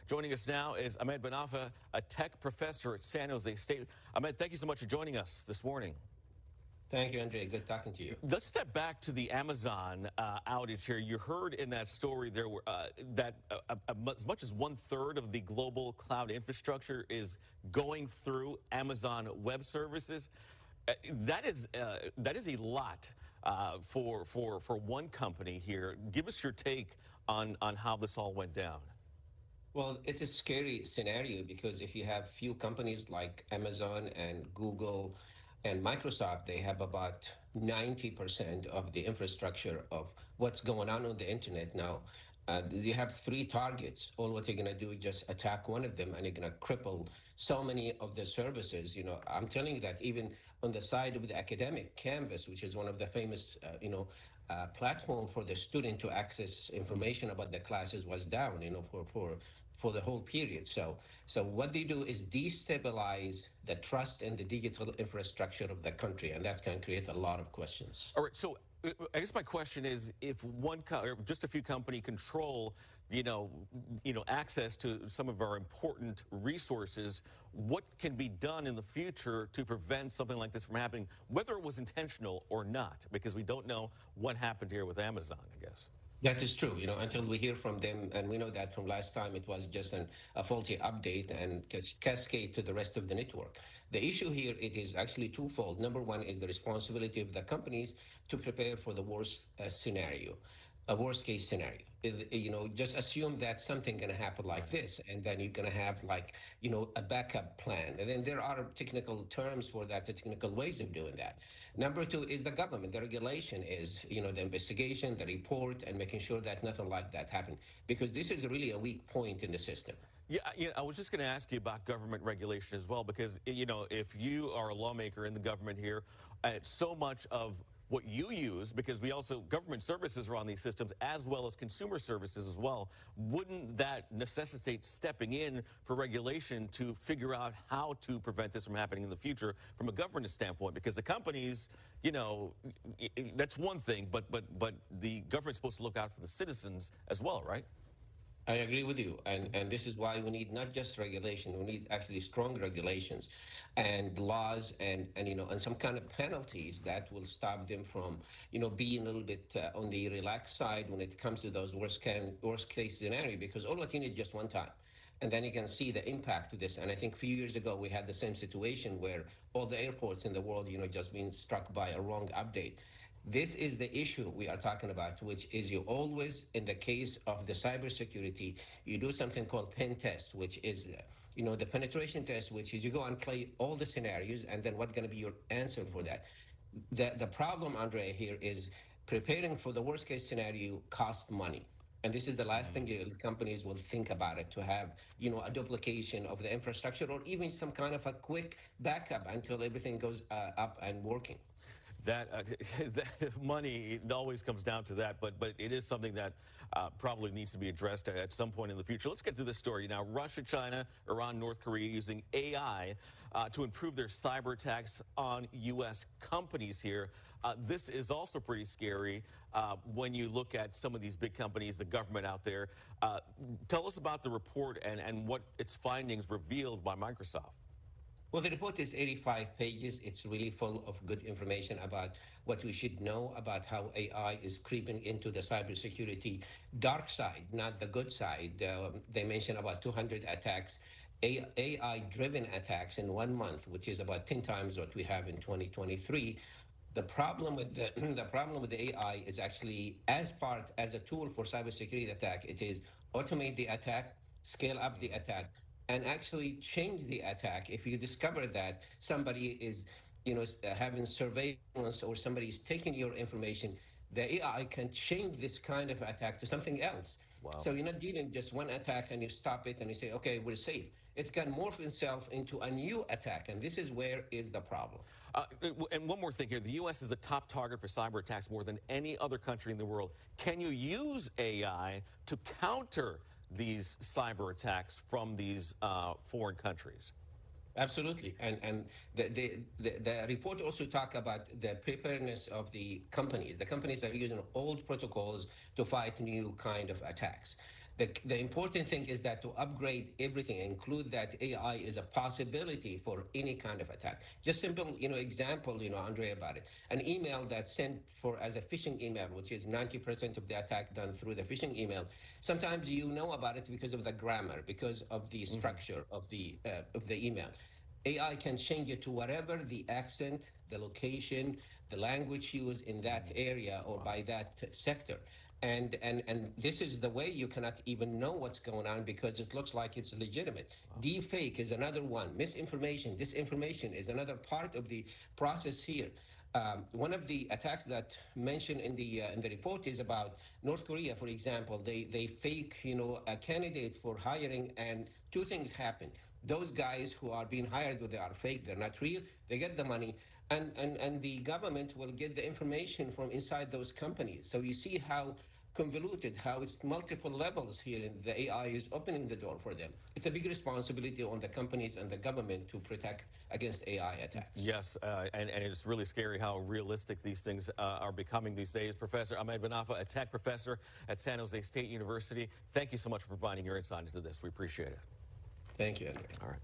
Joining us now is Ahmed Benafa, a tech professor at San Jose State. Ahmed, thank you so much for joining us this morning. Thank you, Andre. Good talking to you. Let's step back to the Amazon outage here. You heard in that story there were that as much as 1/3 of the global cloud infrastructure is going through Amazon Web Services. That is a lot for one company here. Give us your take on how this all went down. Well, it's a scary scenario because if you have few companies like Amazon and Google and Microsoft, they have about 90% of the infrastructure of what's going on the internet now. You have three targets. All what you're going to do is just attack one of them, and you're going to cripple so many of the services. You know, I'm telling you that even on the side of the academic Canvas, which is one of the famous, platform for the student to access information about the classes, was down. You know, for the whole period. So what they do is destabilize the trust in the digital infrastructure of the country, and that's going to create a lot of questions. All right, so I guess my question is, if or just a few companies control, access to some of our important resources, what can be done in the future to prevent something like this from happening, whether it was intentional or not? Because we don't know what happened here with Amazon, I guess. That is true, until we hear from them, and we know that from last time it was just a faulty update and cascade to the rest of the network. The issue here, it is actually twofold. Number one is the responsibility of the companies to prepare for the worst scenario. A worst case scenario. Just assume that something going to happen like this, and then you're going to have a backup plan. And then there are technical terms for that, the technical ways of doing that. Number two is the government. The regulation is, the investigation, the report, and making sure that nothing like that happened. Because this is really a weak point in the system. Yeah, I was just going to ask you about government regulation as well, because, if you are a lawmaker in the government here, so much of what you use, because we also, government services are on these systems as well as consumer services as well. Wouldn't that necessitate stepping in for regulation to figure out how to prevent this from happening in the future from a governance standpoint? Because the companies, that's one thing, but the government's supposed to look out for the citizens as well, right? I agree with you, and this is why we need not just regulation, we need actually strong regulations and laws and some kind of penalties that will stop them from being a little bit on the relaxed side when it comes to those worst case scenario, because all what you need just one time. And then you can see the impact of this. And I think a few years ago, we had the same situation where all the airports in the world, just being struck by a wrong update. This is the issue we are talking about, which is you always, in the case of the cybersecurity, you do something called pen test, which is, the penetration test, which is you go and play all the scenarios, and then what's going to be your answer for that. The problem, Andre, here is preparing for the worst case scenario costs money. And this is the last thing companies will think about it, to have, a duplication of the infrastructure or even some kind of a quick backup until everything goes up and working. That money, it always comes down to that, but it is something that probably needs to be addressed at some point in the future. Let's get to this story now. Russia, China, Iran, North Korea using AI to improve their cyber attacks on U.S. companies here. This is also pretty scary when you look at some of these big companies, the government out there. Tell us about the report and what its findings revealed by Microsoft. Well, the report is 85 pages. It's really full of good information about what we should know about how AI is creeping into the cybersecurity dark side, not the good side. They mention about 200 attacks, AI-driven attacks in 1 month, which is about 10 times what we have in 2023. The problem with the AI is actually as a tool for cybersecurity attack. It is automate the attack, scale up the attack, and actually change the attack. If you discover that somebody is, having surveillance or somebody is taking your information, the AI can change this kind of attack to something else. Wow. So you're not dealing just one attack and you stop it and you say, okay, we're safe. It's going to morph itself into a new attack, and this is where is the problem. And one more thing here. The U.S. is a top target for cyber attacks more than any other country in the world. Can you use AI to counter these cyber attacks from these foreign countries? Absolutely, and the report also talk about the preparedness of the companies. The companies are using old protocols to fight new kind of attacks. The important thing is that to upgrade everything, include that AI is a possibility for any kind of attack. Just simple, example, Andre, about it. An email that's sent for as a phishing email, which is 90% of the attack done through the phishing email. Sometimes you know about it because of the grammar, because of the structure of the email. AI can change it to whatever the accent, the location, the language used in that area or by that sector. And this is the way you cannot even know what's going on because it looks like it's legitimate. Deep fake is another one. Misinformation, disinformation is another part of the process here. One of the attacks that mentioned in the report is about North Korea, for example. They fake, a candidate for hiring, and two things happen. Those guys who are being hired, they are fake, they're not real, they get the money, and the government will get the information from inside those companies. So you see how convoluted, how it's multiple levels here, and the AI is opening the door for them. It's a big responsibility on the companies and the government to protect against AI attacks. Yes, and it's really scary how realistic these things are becoming these days. Professor Ahmed Benafa, a tech professor at San Jose State University, thank you so much for providing your insight into this. We appreciate it. Thank you, Andre. All right.